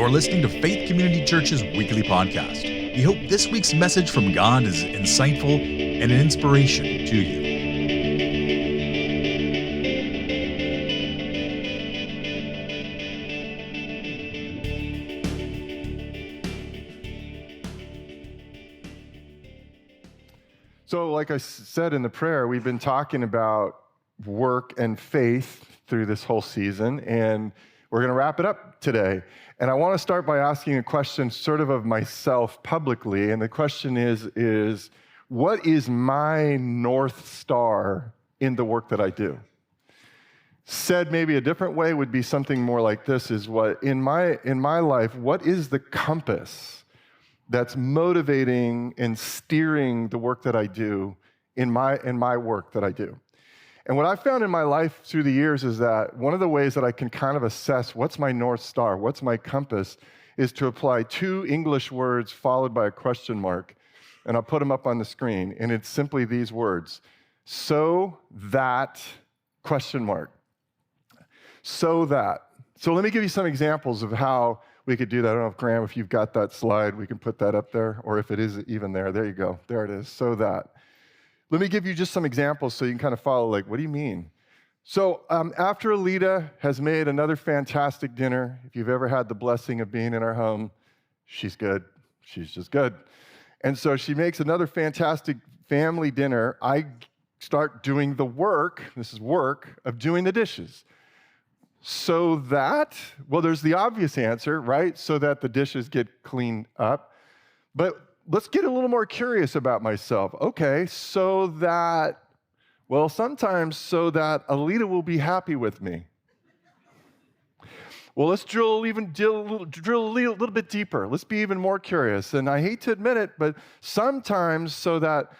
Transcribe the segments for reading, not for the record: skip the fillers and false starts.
You're listening to Faith Community Church's weekly podcast. We hope this week's message from God is insightful and an inspiration to you. So, like I said in the prayer, we've been talking about work and faith through this whole season, and we're going to wrap it up today. And I want to start by asking a question sort of myself publicly, and the question is what is my North Star in the work that I do? Said maybe a different way would be something more like this, is what in my life, what is the compass that's motivating and steering the work that I do in my work that I do? And what I've found in my life through the years is that one of the ways that I can kind of assess what's my North Star, what's my compass, is to apply two English words followed by a question mark. And I'll put them up on the screen. And it's simply these words: so that question mark. So that. So let me give you some examples of how we could do that. I don't know if Graham, if you've got that slide, we can put that up there, or if it is even there. There you go. There it is. So that. Let me give you just some examples so you can kind of follow, like, what do you mean? So after Alita has made another fantastic dinner, if you've ever had the blessing of being in our home, she's good. She's just good. And so she makes another fantastic family dinner. I start doing the work, this is work, of doing the dishes. So that, well, there's the obvious answer, right? So that the dishes get cleaned up. But let's get a little more curious about myself. Okay, so that, well, sometimes so that Alita will be happy with me. Well, let's drill a little bit deeper. Let's be even more curious. And I hate to admit it, but sometimes so that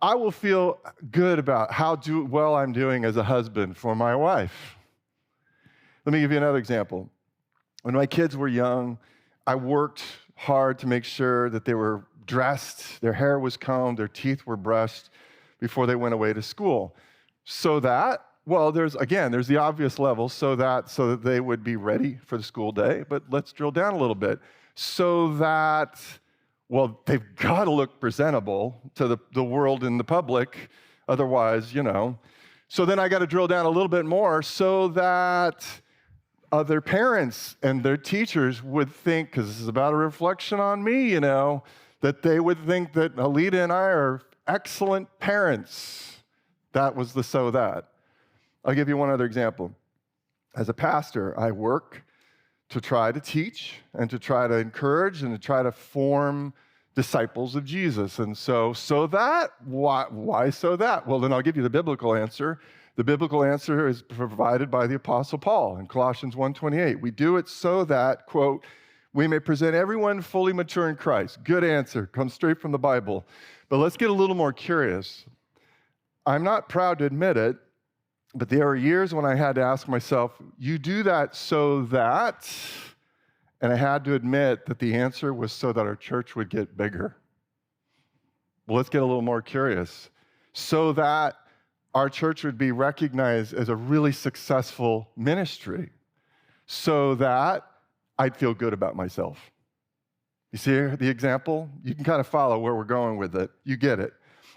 I will feel good about how well I'm doing as a husband for my wife. Let me give you another example. When my kids were young, I worked hard to make sure that they were dressed, their hair was combed, their teeth were brushed before they went away to school. So that, well, there's the obvious level, so that they would be ready for the school day, but let's drill down a little bit. So that, well, they've got to look presentable to the world and the public, otherwise, So then I got to drill down a little bit more so that other parents and their teachers would think, because this is about a reflection on me, that they would think that Alita and I are excellent parents. That was the so that. I'll give you one other example. As a pastor, I work to try to teach and to try to encourage and to try to form disciples of Jesus. And so that, why so that? Well, then I'll give you the biblical answer. The biblical answer is provided by the Apostle Paul in Colossians 1:28. We do it so that, quote, we may present everyone fully mature in Christ. Good answer, comes straight from the Bible. But let's get a little more curious. I'm not proud to admit it, but there are years when I had to ask myself, you do that so that, and I had to admit that the answer was so that our church would get bigger. Well, let's get a little more curious. So that our church would be recognized as a really successful ministry. So that I'd feel good about myself. You see the example? You can kind of follow where we're going with it. You get it.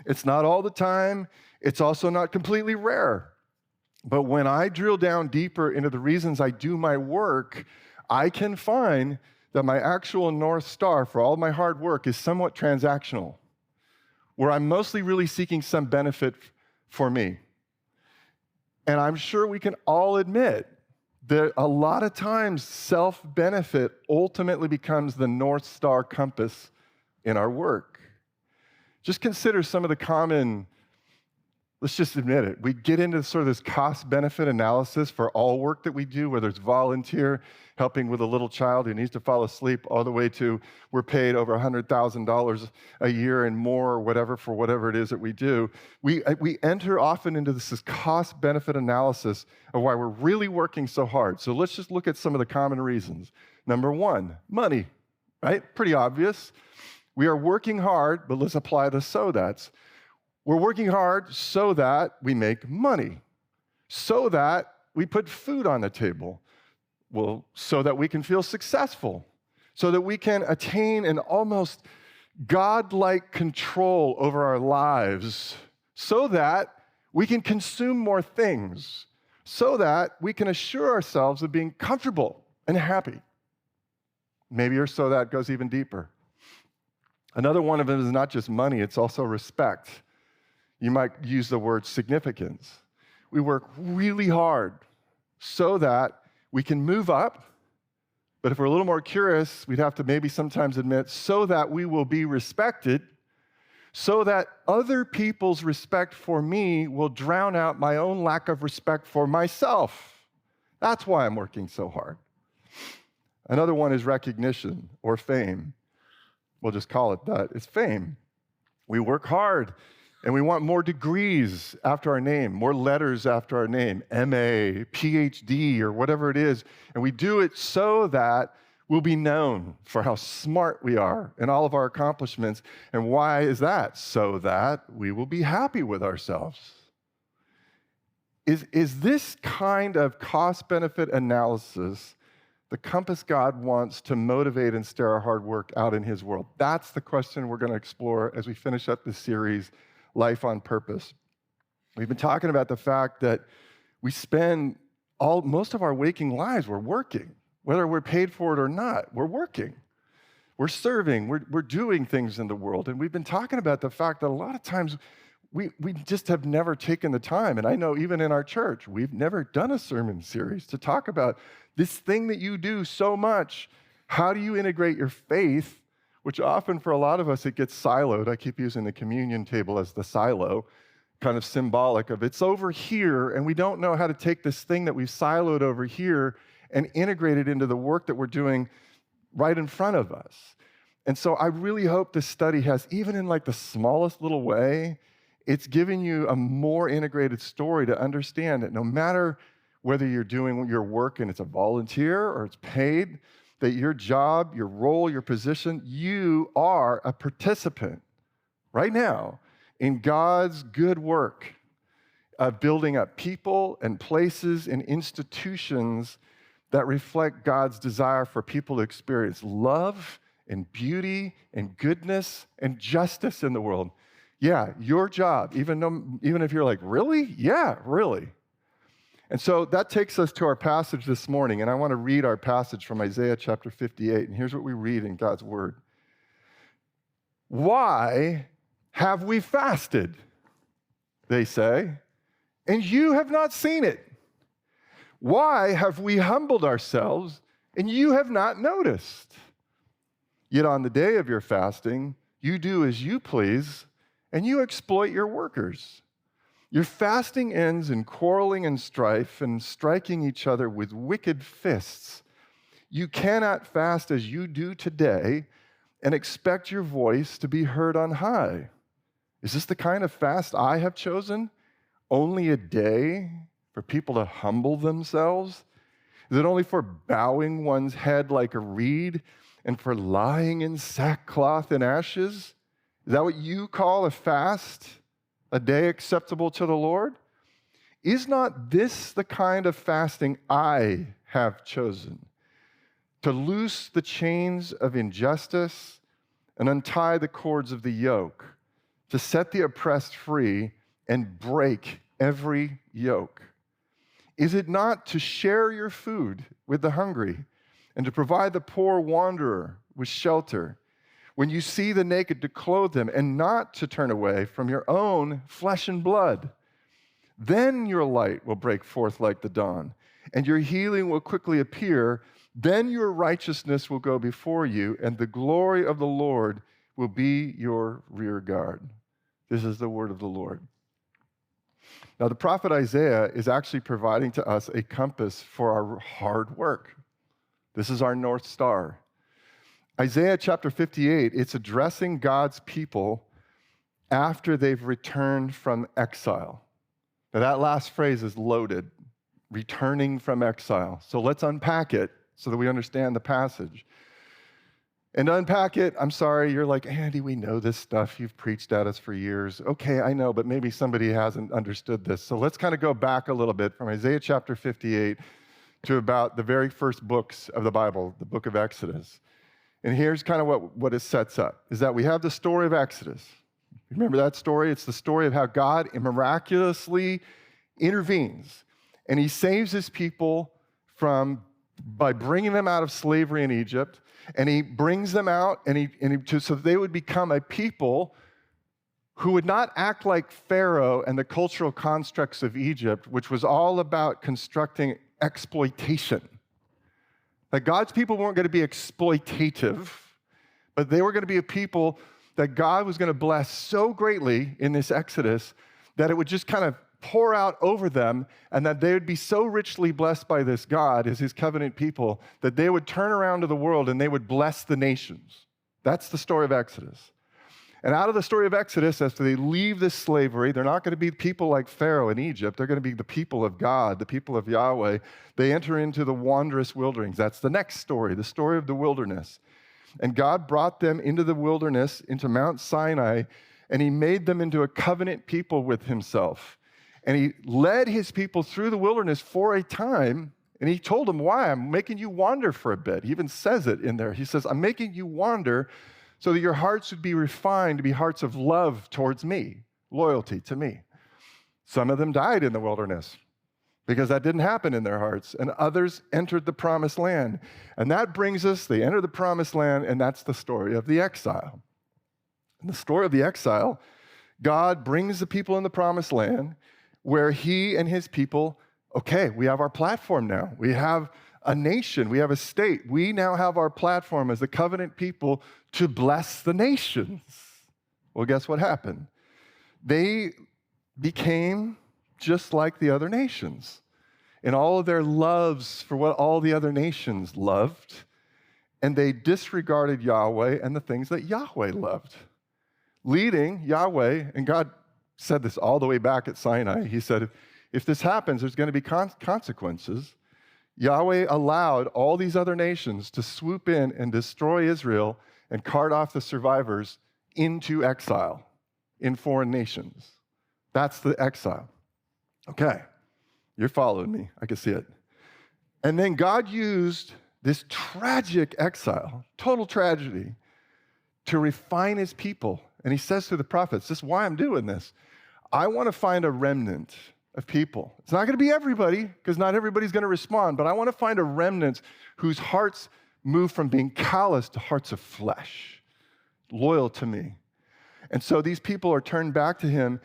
It's not all the time. It's also not completely rare. But when I drill down deeper into the reasons I do my work, I can find that my actual North Star for all my hard work is somewhat transactional, where I'm mostly really seeking some benefit for me. And I'm sure we can all admit that a lot of times self-benefit ultimately becomes the North Star compass in our work. Just consider some of the common, let's just admit it, we get into sort of this cost-benefit analysis for all work that we do, whether it's volunteer, helping with a little child who needs to fall asleep, all the way to we're paid over $100,000 a year and more, or whatever, for whatever it is that we do. We enter often into this cost-benefit analysis of why we're really working so hard. So let's just look at some of the common reasons. Number one, money, right? Pretty obvious. We are working hard, but let's apply the so that's. We're working hard so that we make money, so that we put food on the table. Well, so that we can feel successful. so that we can attain an almost God-like control over our lives, so that we can consume more things, so that we can assure ourselves of being comfortable and happy. Maybe or so that goes even deeper. Another one of them is not just money, it's also respect. You might use the word significance. We work really hard so that we can move up, but if we're a little more curious, we'd have to maybe sometimes admit, so that we will be respected, so that other people's respect for me will drown out my own lack of respect for myself. That's why I'm working so hard. Another one is recognition or fame. We'll just call it that. It's fame. We work hard and we want more degrees after our name, more letters after our name, MA, PhD, or whatever it is. And we do it so that we'll be known for how smart we are and all of our accomplishments. And why is that? So that we will be happy with ourselves. Is this kind of cost-benefit analysis the compass God wants to motivate and stir our hard work out in His world? That's the question we're going to explore as we finish up this series, Life on Purpose. We've been talking about the fact that we spend most of our waking lives, we're working. Whether we're paid for it or not, we're working. We're serving, we're doing things in the world. And we've been talking about the fact that a lot of times we just have never taken the time. And I know even in our church, we've never done a sermon series to talk about this thing that you do so much. How do you integrate your faith, which often for a lot of us, it gets siloed. I keep using the communion table as the silo, kind of symbolic of it's over here, and we don't know how to take this thing that we've siloed over here and integrate it into the work that we're doing right in front of us. And so I really hope this study has, even in like the smallest little way, it's giving you a more integrated story to understand that no matter whether you're doing your work and it's a volunteer or it's paid, that your job, your role, your position, you are a participant right now in God's good work of building up people and places and institutions that reflect God's desire for people to experience love and beauty and goodness and justice in the world. Yeah, your job, even if you're like, really? Yeah, really. And so that takes us to our passage this morning, and I want to read our passage from Isaiah chapter 58, and here's what we read in God's word. Why have we fasted, they say, and you have not seen it? Why have we humbled ourselves, and you have not noticed? Yet on the day of your fasting, you do as you please, and you exploit your workers. Your fasting ends in quarreling and strife and striking each other with wicked fists. You cannot fast as you do today and expect your voice to be heard on high. Is this the kind of fast I have chosen? Only a day for people to humble themselves? Is it only for bowing one's head like a reed and for lying in sackcloth and ashes? Is that what you call a fast? A day acceptable to the Lord? Is not this the kind of fasting I have chosen? To loose the chains of injustice and untie the cords of the yoke, to set the oppressed free and break every yoke? Is it not to share your food with the hungry and to provide the poor wanderer with shelter? When you see the naked, to clothe them, and not to turn away from your own flesh and blood. Then your light will break forth like the dawn, and your healing will quickly appear. Then your righteousness will go before you, and the glory of the Lord will be your rear guard. This is the word of the Lord. Now, the prophet Isaiah is actually providing to us a compass for our hard work. This is our North Star. Isaiah chapter 58, it's addressing God's people after they've returned from exile. Now, that last phrase is loaded, returning from exile. So let's unpack it so that we understand the passage. And to unpack it, I'm sorry, you're like, Andy, we know this stuff. You've preached at us for years. Okay, I know, but maybe somebody hasn't understood this. So let's kind of go back a little bit from Isaiah chapter 58 to about the very first books of the Bible, the book of Exodus. And here's kind of what it sets up, is that we have the story of Exodus. Remember that story? It's the story of how God miraculously intervenes, and he saves his people by bringing them out of slavery in Egypt, and he brings them out so they would become a people who would not act like Pharaoh and the cultural constructs of Egypt, which was all about constructing exploitation. That God's people weren't going to be exploitative, but they were going to be a people that God was going to bless so greatly in this Exodus that it would just kind of pour out over them, and that they would be so richly blessed by this God as his covenant people that they would turn around to the world and they would bless the nations. That's the story of Exodus. And out of the story of Exodus, after they leave this slavery, they're not going to be people like Pharaoh in Egypt. They're going to be the people of God, the people of Yahweh. They enter into the wondrous wilderness. That's the next story, the story of the wilderness. And God brought them into the wilderness, into Mount Sinai, and he made them into a covenant people with himself. And he led his people through the wilderness for a time, and he told them, why? I'm making you wander for a bit. He even says it in there. He says, I'm making you wander so that your hearts would be refined to be hearts of love towards me, loyalty to me. Some of them died in the wilderness because that didn't happen in their hearts, and others entered the promised land. And that brings us, they enter the promised land, and that's the story of the exile. In the story of the exile, God brings the people in the promised land where he and his people, okay, we have our platform now. We have a nation, we have a state. We now have our platform as the covenant people to bless the nations. Well, guess what happened? They became just like the other nations in all of their loves for what all the other nations loved, and they disregarded Yahweh and the things that Yahweh loved. Leading Yahweh, and God said this all the way back at Sinai, he said, if this happens, there's going to be consequences. Yahweh allowed all these other nations to swoop in and destroy Israel and cart off the survivors into exile in foreign nations. That's the exile. Okay, you're following me. I can see it. And then God used this tragic exile, total tragedy, to refine his people. And he says to the prophets, this is why I'm doing this. I want to find a remnant of people. It's not going to be everybody, because not everybody's going to respond, but I want to find a remnant whose hearts move from being callous to hearts of flesh, loyal to me. And so these people are turned back to him,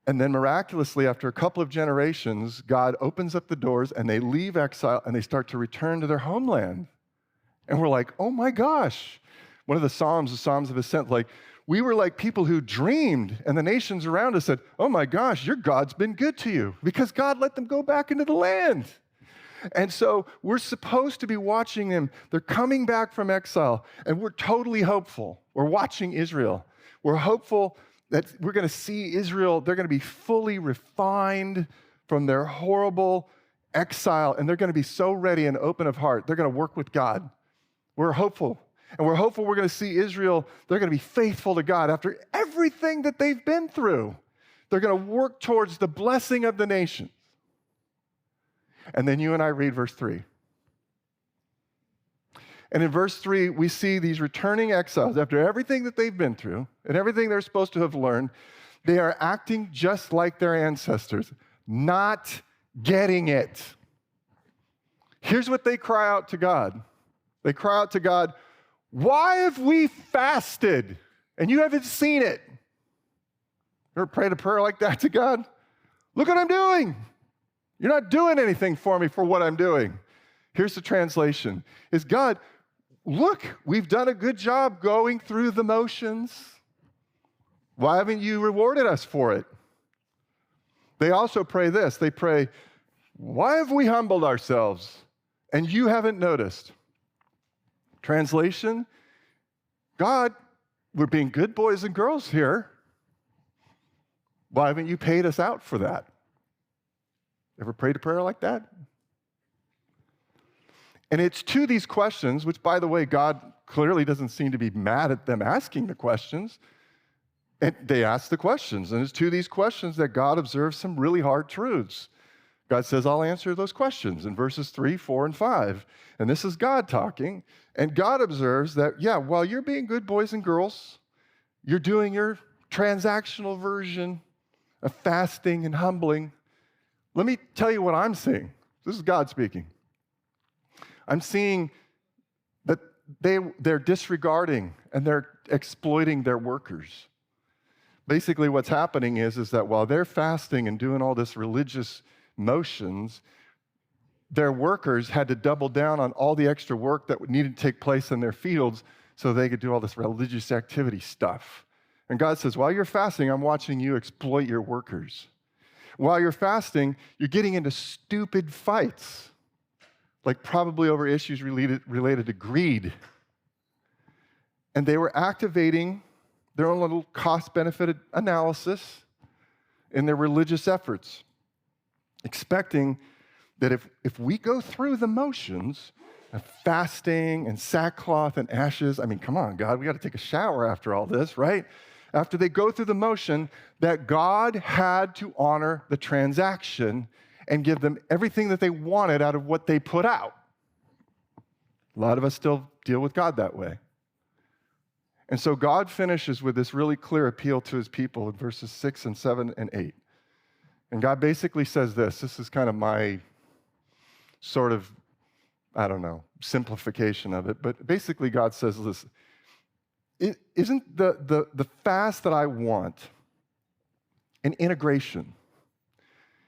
and then miraculously, after a couple of generations, God opens up the doors, and they leave exile, and they start to return to their homeland. And we're like, oh my gosh. One of the Psalms of Ascent, like, we were like people who dreamed, and the nations around us said, oh my gosh, your God's been good to you, because God let them go back into the land. And so we're supposed to be watching them. They're coming back from exile, and we're totally hopeful. We're watching Israel. We're hopeful that we're going to see Israel. They're going to be fully refined from their horrible exile, and they're going to be so ready and open of heart. They're going to work with God. We're hopeful. And we're hopeful we're going to see Israel, they're going to be faithful to God after everything that they've been through. They're going to work towards the blessing of the nations. And then you and I read verse 3. And in verse 3, we see these returning exiles, after everything that they've been through and everything they're supposed to have learned, they are acting just like their ancestors, not getting it. Here's what they cry out to God. They cry out to God, why have we fasted and you haven't seen it? You ever prayed a prayer like that to God? Look what I'm doing. You're not doing anything for me for what I'm doing. Here's the translation. Is God, look, we've done a good job going through the motions. Why haven't you rewarded us for it? They also pray this. They pray, why have we humbled ourselves and you haven't noticed? Translation, God, we're being good boys and girls here. Why haven't you paid us out for that? Ever prayed a prayer like that? And it's to these questions, which, by the way, God clearly doesn't seem to be mad at them asking the questions. And they ask the questions, and it's to these questions that God observes some really hard truths. God says, I'll answer those questions in verses 3, 4, and 5. And this is God talking. And God observes that, yeah, while you're being good boys and girls, you're doing your transactional version of fasting and humbling. Let me tell you what I'm seeing. This is God speaking. I'm seeing that they're disregarding and they're exploiting their workers. Basically, what's happening is that while they're fasting and doing all this religious motions, their workers had to double down on all the extra work that needed to take place in their fields so they could do all this religious activity stuff. And God says, while you're fasting, I'm watching you exploit your workers. While you're fasting, you're getting into stupid fights, like probably over issues related to greed. And they were activating their own little cost-benefit analysis in their religious efforts, expecting that if we go through the motions of fasting and sackcloth and ashes, I mean, come on, God, we got to take a shower after all this, right? After they go through the motion, that God had to honor the transaction and give them everything that they wanted out of what they put out. A lot of us still deal with God that way. And so God finishes with this really clear appeal to his people in verses 6 and 7 and 8. And God basically says this is kind of my sort of, I don't know, simplification of it, but basically God says this, isn't the fast that I want an integration?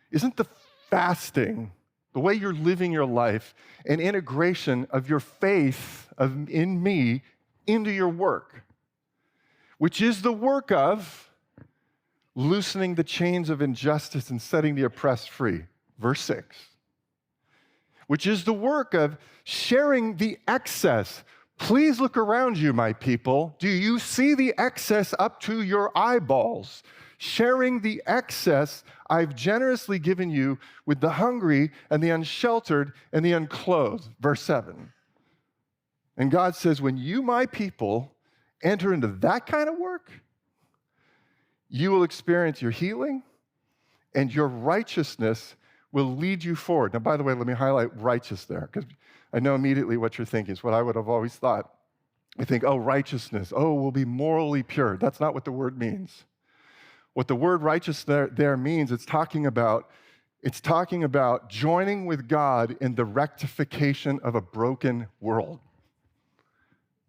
Isn't the fasting, the way you're living your life, an integration of your faith in me into your work, which is the work of loosening the chains of injustice and setting the oppressed free, verse 6, which is the work of sharing the excess. Please look around you, my people. Do you see the excess up to your eyeballs? Sharing the excess I've generously given you with the hungry and the unsheltered and the unclothed, verse 7. And God says, when you, my people, enter into that kind of work, you will experience your healing and your righteousness will lead you forward. Now, by the way, let me highlight righteous there, because I know immediately what you're thinking. It's what I would have always thought. You think, oh, righteousness, oh, we'll be morally pure. That's not what the word means. What the word righteous there means, it's talking about joining with God in the rectification of a broken world.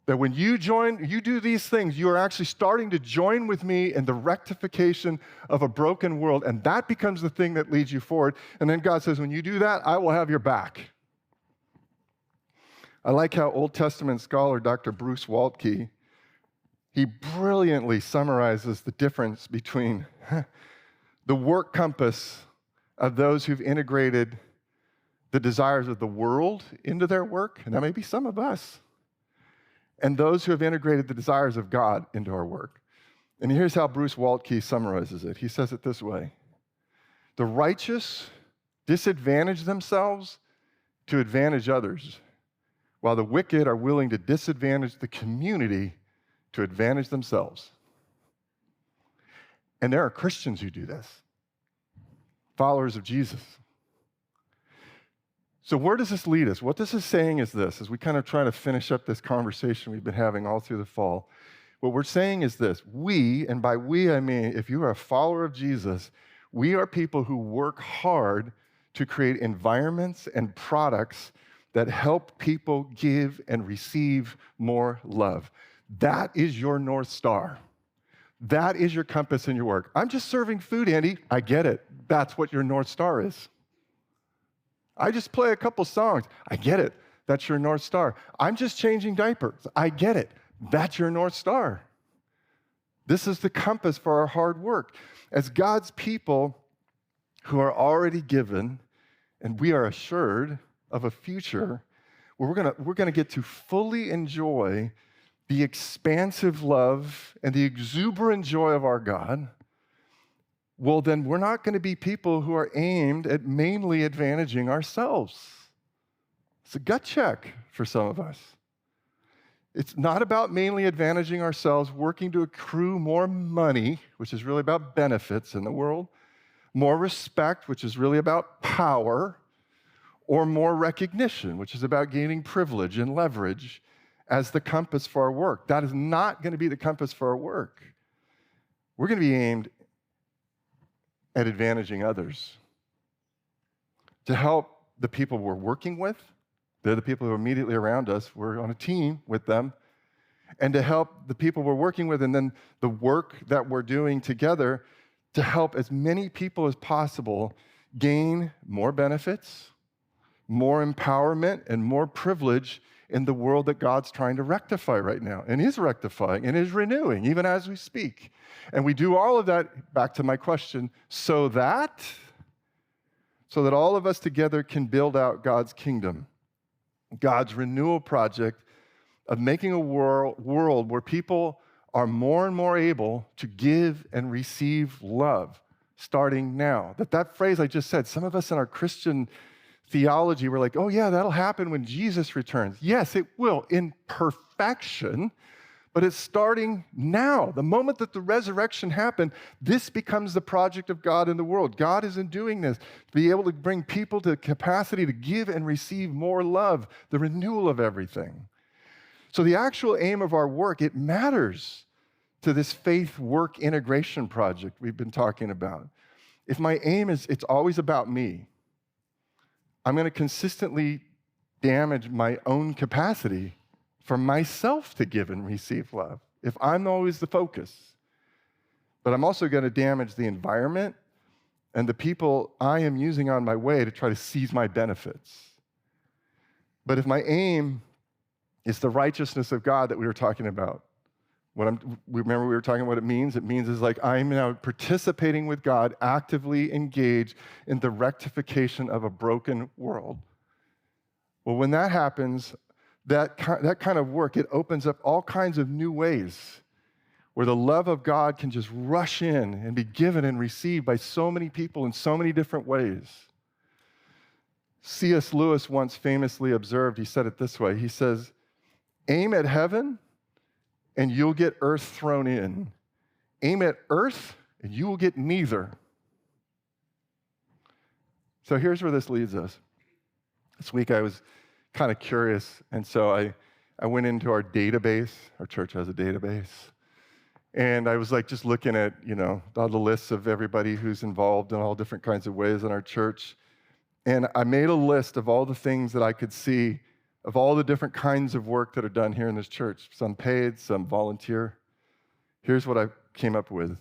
That when you do these things, you are actually starting to join with me in the rectification of a broken world, and that becomes the thing that leads you forward. And then God says, when you do that, I will have your back. I like how Old Testament scholar Dr. Bruce Waltke, he brilliantly summarizes the difference between the work compass of those who've integrated the desires of the world into their work, and that may be some of us, and those who have integrated the desires of God into our work. And here's how Bruce Waltke summarizes it. He says it this way: the righteous disadvantage themselves to advantage others, while the wicked are willing to disadvantage the community to advantage themselves. And there are Christians who do this, followers of Jesus. So where does this lead us? What this is saying is this, as we kind of try to finish up this conversation we've been having all through the fall, what we're saying is this: we, and by we I mean if you are a follower of Jesus, we are people who work hard to create environments and products that help people give and receive more love. That is your North Star. That is your compass in your work. I'm just serving food, Andy. I get it. That's what your North Star is. I just play a couple songs. I get it. That's your North Star. I'm just changing diapers. I get it. That's your North Star. This is the compass for our hard work. As God's people who are already given, and we are assured of a future where we're gonna get to fully enjoy the expansive love and the exuberant joy of our God, well, then we're not going to be people who are aimed at mainly advantaging ourselves. It's a gut check for some of us. It's not about mainly advantaging ourselves, working to accrue more money, which is really about benefits in the world. more respect, which is really about power, or more recognition, which is about gaining privilege and leverage as the compass for our work. That is not going to be the compass for our work. We're going to be aimed at advantaging others, to help the people we're working with. They're the people who are immediately around us. We're on a team with them. And to help the people we're working with, and then the work that we're doing together to help as many people as possible gain more benefits, more empowerment, and more privilege in the world that God's trying to rectify right now, and is rectifying, and is renewing, even as we speak. And we do all of that, back to my question, so that all of us together can build out God's kingdom, God's renewal project of making a world where people are more and more able to give and receive love, starting now. That phrase I just said, some of us in our Christian theology, we're like, oh yeah, that'll happen when Jesus returns. Yes, it will, in perfection, but it's starting now. The moment that the resurrection happened, this becomes the project of God in the world. God isn't doing this to be able to bring people to the capacity to give and receive more love, the renewal of everything. So the actual aim of our work, it matters to this faith work integration project we've been talking about. If my aim is, it's always about me, I'm going to consistently damage my own capacity for myself to give and receive love if I'm always the focus. But I'm also going to damage the environment and the people I am using on my way to try to seize my benefits. But if my aim is the righteousness of God that we were talking about, remember we were talking about what it means? It means is like I'm now participating with God, actively engaged in the rectification of a broken world. Well, when that happens, that kind of work, it opens up all kinds of new ways where the love of God can just rush in and be given and received by so many people in so many different ways. C.S. Lewis once famously observed, he said it this way, he says, aim at heaven and you'll get earth thrown in. Aim at earth and you will get neither. So here's where this leads us. This week I was kind of curious, and so I went into our database. Our church has a database. And I was like just looking at, all the lists of everybody who's involved in all different kinds of ways in our church. And I made a list of all the things that I could see of all the different kinds of work that are done here in this church, some paid, some volunteer. Here's what I came up with.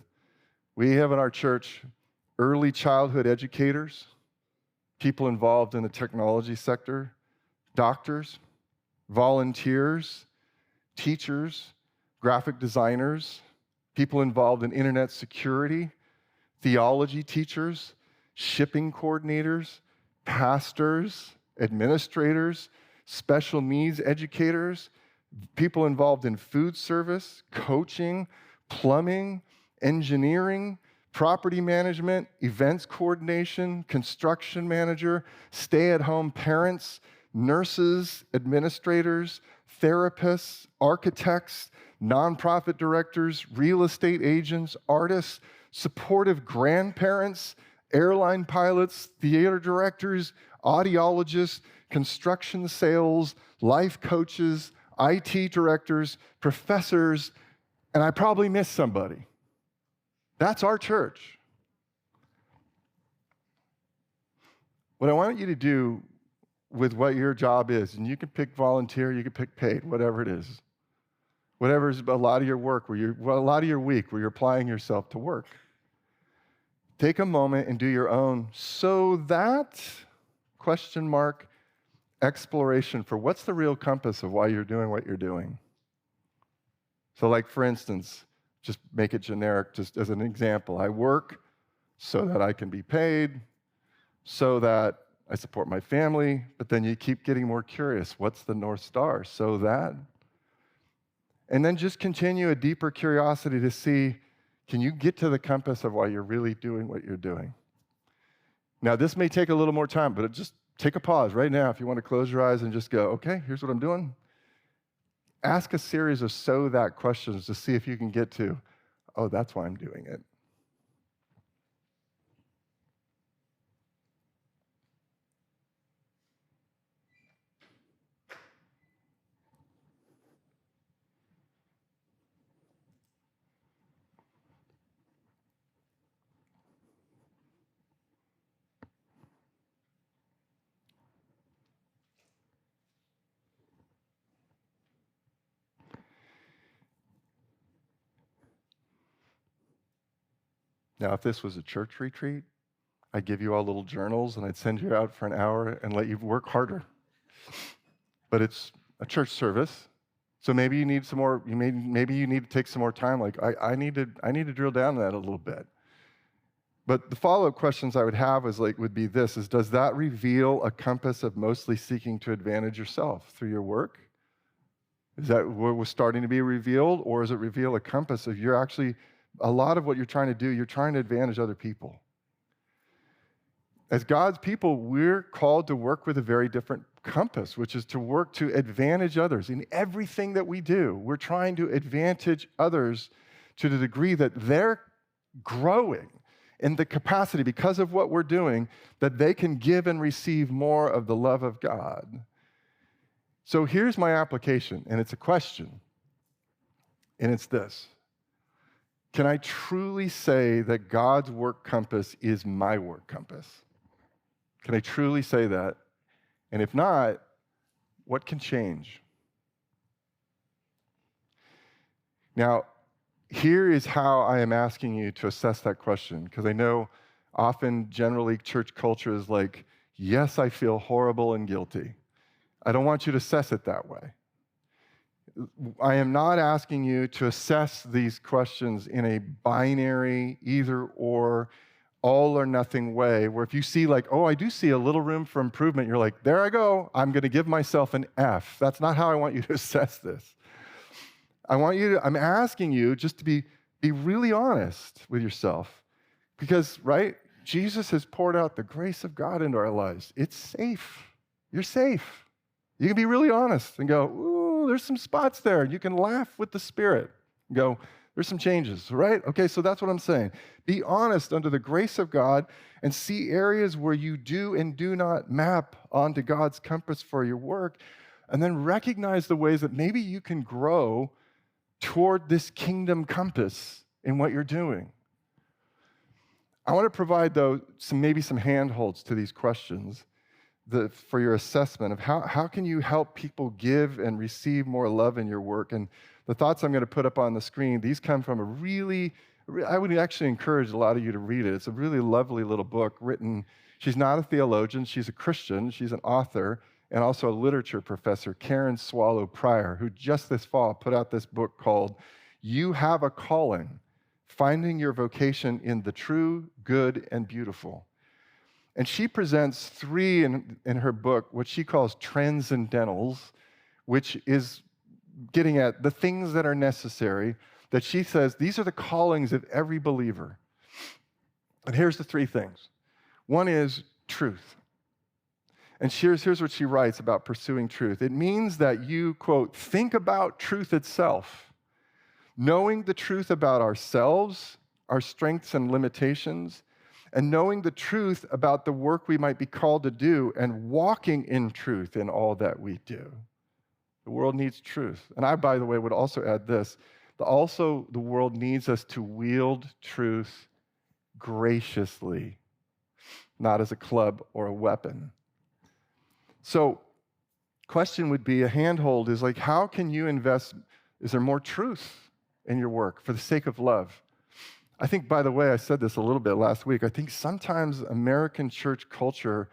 We have in our church early childhood educators, people involved in the technology sector, doctors, volunteers, teachers, graphic designers, people involved in internet security, theology teachers, shipping coordinators, pastors, administrators, special needs educators, people involved in food service, coaching, plumbing, engineering, property management, events coordination, construction manager, stay-at-home parents, nurses, administrators, therapists, architects, nonprofit directors, real estate agents, artists, supportive grandparents, airline pilots, theater directors, audiologists, construction sales, life coaches, IT directors, professors, and I probably missed somebody. That's our church. What I want you to do with what your job is, and you can pick volunteer, you can pick paid, whatever it is. Whatever is a lot of your work, a lot of your week where you're applying yourself to work. Take a moment and do your own so that, ? Exploration for what's the real compass of why you're doing what you're doing. So like, for instance, just make it generic, just as an example. I work so that I can be paid, so that I support my family, but then you keep getting more curious. What's the North Star? So that. And then just continue a deeper curiosity to see, can you get to the compass of why you're really doing what you're doing? Now, this may take a little more time, but just take a pause right now if you want to close your eyes and just go, okay, here's what I'm doing. Ask a series of so that questions to see if you can get to, oh, that's why I'm doing it. Now, if this was a church retreat, I'd give you all little journals and I'd send you out for an hour and let you work harder. But it's a church service, so maybe you need some more. Maybe you need to take some more time. Like I need to drill down on that a little bit. But the follow-up questions I would have would be this: does that reveal a compass of mostly seeking to advantage yourself through your work? Is that what was starting to be revealed, or does it reveal a compass of you're actually a lot of what you're trying to do? You're trying to advantage other people. As God's people, we're called to work with a very different compass, which is to work to advantage others. In everything that we do, we're trying to advantage others to the degree that they're growing in the capacity, because of what we're doing, that they can give and receive more of the love of God. So here's my application, and it's a question, and it's this: can I truly say that God's work compass is my work compass? Can I truly say that? And if not, what can change? Now, here is how I am asking you to assess that question, because I know often, generally, church culture is like, yes, I feel horrible and guilty. I don't want you to assess it that way. I am not asking you to assess these questions in a binary, either or, all or nothing way, where if you see like, oh, I do see a little room for improvement, you're like, there I go, I'm going to give myself an F. That's not how I want you to assess this. I'm asking you just to be really honest with yourself, because, right, Jesus has poured out the grace of God into our lives. It's safe. You're safe. You can be really honest and go, ooh, there's some spots there. You can laugh with the Spirit and go, there's some changes, right? Okay, so that's what I'm saying. Be honest under the grace of God and see areas where you do and do not map onto God's compass for your work, and then recognize the ways that maybe you can grow toward this kingdom compass in what you're doing. I want to provide, though, maybe some handholds to these questions for your assessment of how can you help people give and receive more love in your work. And the thoughts I'm going to put up on the screen, these come from I would actually encourage a lot of you to read it. It's a really lovely little book written. She's not a theologian, she's a Christian, she's an author, and also a literature professor, Karen Swallow Prior, who just this fall put out this book called You Have a Calling, Finding Your Vocation in the True, Good, and Beautiful. And she presents three in her book, what she calls transcendentals, which is getting at the things that are necessary, that she says these are the callings of every believer. And here's the three things. One is truth. And here's what she writes about pursuing truth. It means that you, quote, think about truth itself, knowing the truth about ourselves, our strengths and limitations, and knowing the truth about the work we might be called to do, and walking in truth in all that we do. The world needs truth. And I, by the way, would also add this. The world needs us to wield truth graciously, not as a club or a weapon. So, question would be, a handhold is like, how can you invest, is there more truth in your work for the sake of love? I think, by the way, I said this a little bit last week, I think sometimes American church culture,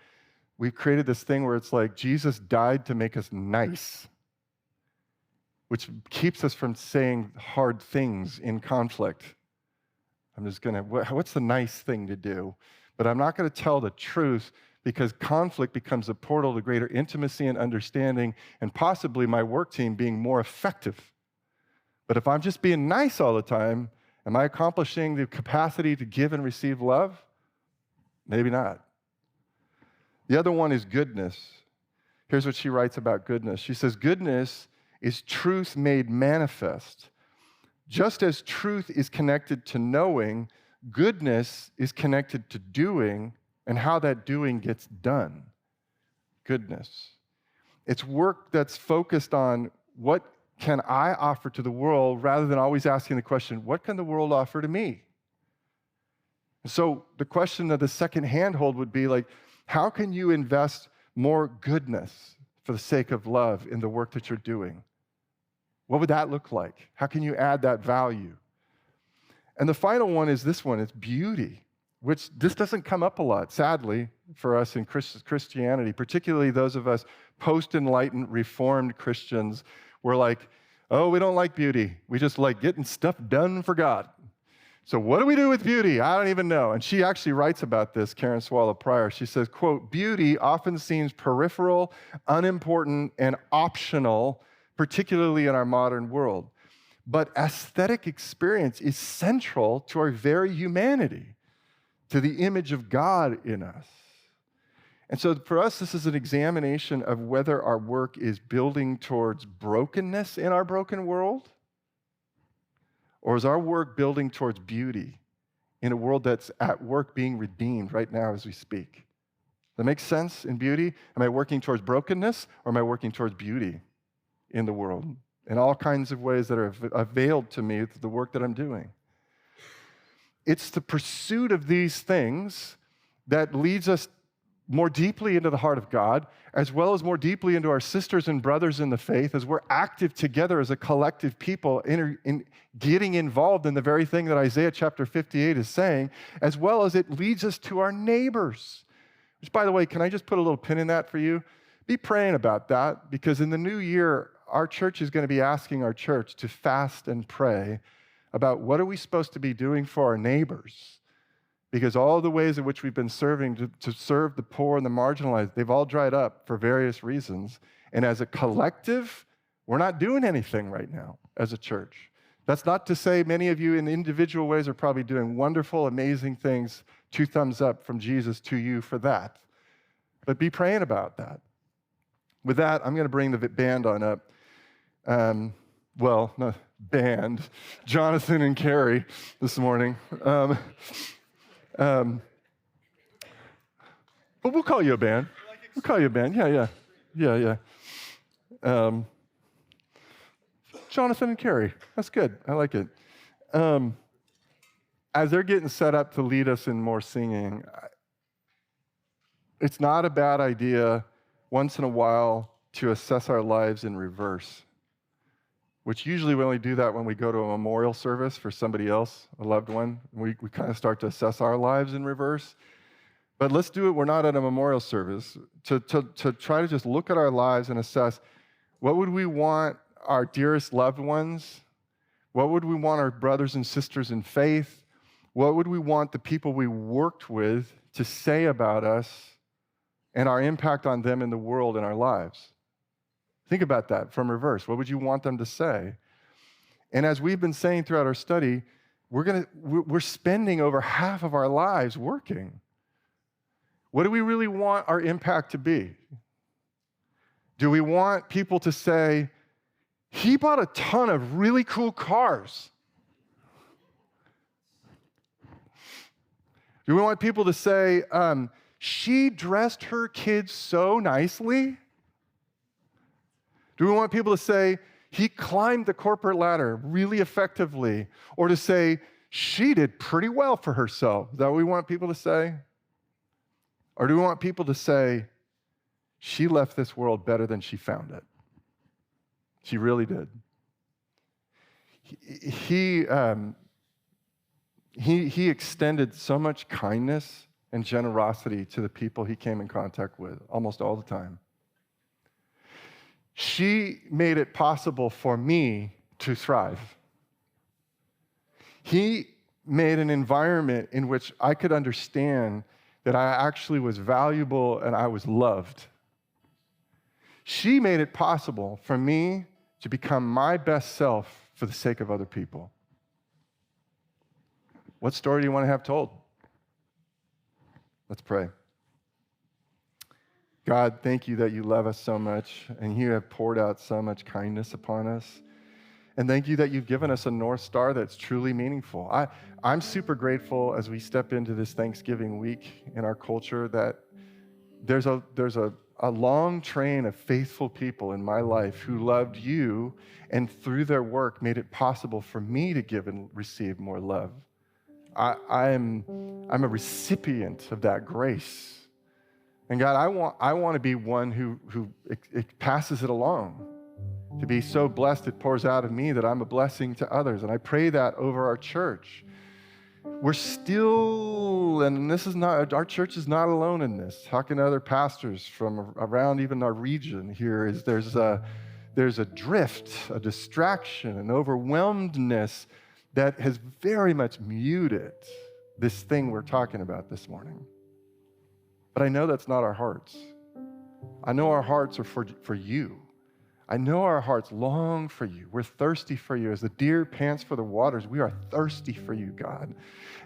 we've created this thing where it's like Jesus died to make us nice, which keeps us from saying hard things in conflict. What's the nice thing to do? But I'm not going to tell the truth, because conflict becomes a portal to greater intimacy and understanding, and possibly my work team being more effective. But if I'm just being nice all the time, am I accomplishing the capacity to give and receive love? Maybe not. The other one is goodness. Here's what she writes about goodness. She says, goodness is truth made manifest. Just as truth is connected to knowing, goodness is connected to doing and how that doing gets done. Goodness. It's work that's focused on what can I offer to the world, rather than always asking the question, what can the world offer to me? So the question of the second handhold would be like, how can you invest more goodness for the sake of love in the work that you're doing? What would that look like? How can you add that value? And the final one is this one, it's beauty, which this doesn't come up a lot, sadly, for us in Christianity, particularly those of us post-enlightened Reformed Christians. We're like, oh, we don't like beauty. We just like getting stuff done for God. So what do we do with beauty? I don't even know. And she actually writes about this, Karen Swallow Prior. She says, quote, beauty often seems peripheral, unimportant, and optional, particularly in our modern world. But aesthetic experience is central to our very humanity, to the image of God in us. And so for us, this is an examination of whether our work is building towards brokenness in our broken world, or is our work building towards beauty in a world that's at work being redeemed right now as we speak? Does that make sense in beauty? Am I working towards brokenness, or am I working towards beauty in the world in all kinds of ways that are availed to me through the work that I'm doing? It's the pursuit of these things that leads us more deeply into the heart of God, as well as more deeply into our sisters and brothers in the faith, as we're active together as a collective people in getting involved in the very thing that Isaiah chapter 58 is saying, as well as it leads us to our neighbors. Which, by the way, can I just put a little pin in that for you? Be praying about that, because in the new year, our church is going to be asking our church to fast and pray about what are we supposed to be doing for our neighbors. Because all the ways in which we've been serving to serve the poor and the marginalized, they've all dried up for various reasons. And as a collective, we're not doing anything right now as a church. That's not to say many of you in individual ways are probably doing wonderful, amazing things. 2 thumbs up from Jesus to you for that. But be praying about that. With that, I'm going to bring the band on up. Not band, Jonathan and Carrie this morning. But we'll call you a band. We'll call you a band. Yeah. Jonathan and Carrie. That's good. I like it. As they're getting set up to lead us in more singing, it's not a bad idea once in a while to assess our lives in reverse, which usually we only do that when we go to a memorial service for somebody else, a loved one. We kind of start to assess our lives in reverse. But let's do it, we're not at a memorial service, to try to just look at our lives and assess, what would we want our dearest loved ones? What would we want our brothers and sisters in faith? What would we want the people we worked with to say about us and our impact on them in the world and our lives? Think about that from reverse. What would you want them to say? And as we've been saying throughout our study, we're spending over half of our lives working. What do we really want our impact to be? Do we want people to say, he bought a ton of really cool cars? Do we want people to say, she dressed her kids so nicely? Do we want people to say, he climbed the corporate ladder really effectively? Or to say, she did pretty well for herself? Is that what we want people to say? Or do we want people to say, she left this world better than she found it? She really did. He extended so much kindness and generosity to the people he came in contact with almost all the time. She made it possible for me to thrive. He made an environment in which I could understand that I actually was valuable and I was loved. She made it possible for me to become my best self for the sake of other people. What story do you want to have told? Let's pray. God, thank you that you love us so much and you have poured out so much kindness upon us. And thank you that you've given us a North Star that's truly meaningful. I'm super grateful as we step into this Thanksgiving week in our culture that there's a long train of faithful people in my life who loved you and through their work made it possible for me to give and receive more love. I'm a recipient of that grace. And God, I want to be one who passes it along, to be so blessed it pours out of me that I'm a blessing to others. And I pray that over our church, we're still, and this is not, our church is not alone in this. Talking to other pastors from around even our region here, is there's a drift, a distraction, an overwhelmedness that has very much muted this thing we're talking about this morning. But I know that's not our hearts. I know our hearts are for you. I know our hearts long for you. We're thirsty for you. As the deer pants for the waters, we are thirsty for you, God.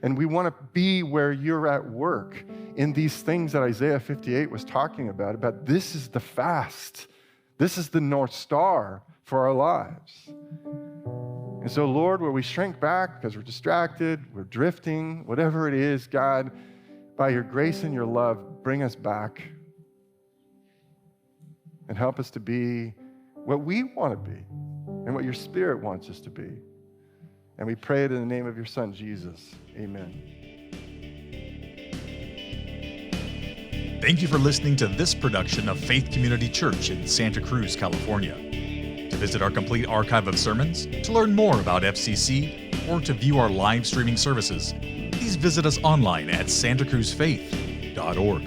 And we want to be where you're at work in these things that Isaiah 58 was talking about this is the fast. This is the North Star for our lives. And so, Lord, where we shrink back because we're distracted, we're drifting, whatever it is, God, by your grace and your love, bring us back and help us to be what we want to be and what your Spirit wants us to be. And we pray it in the name of your Son, Jesus. Amen. Thank you for listening to this production of Faith Community Church in Santa Cruz, California. To visit our complete archive of sermons, to learn more about FCC, or to view our live streaming services, please visit us online at santacruzfaith.org.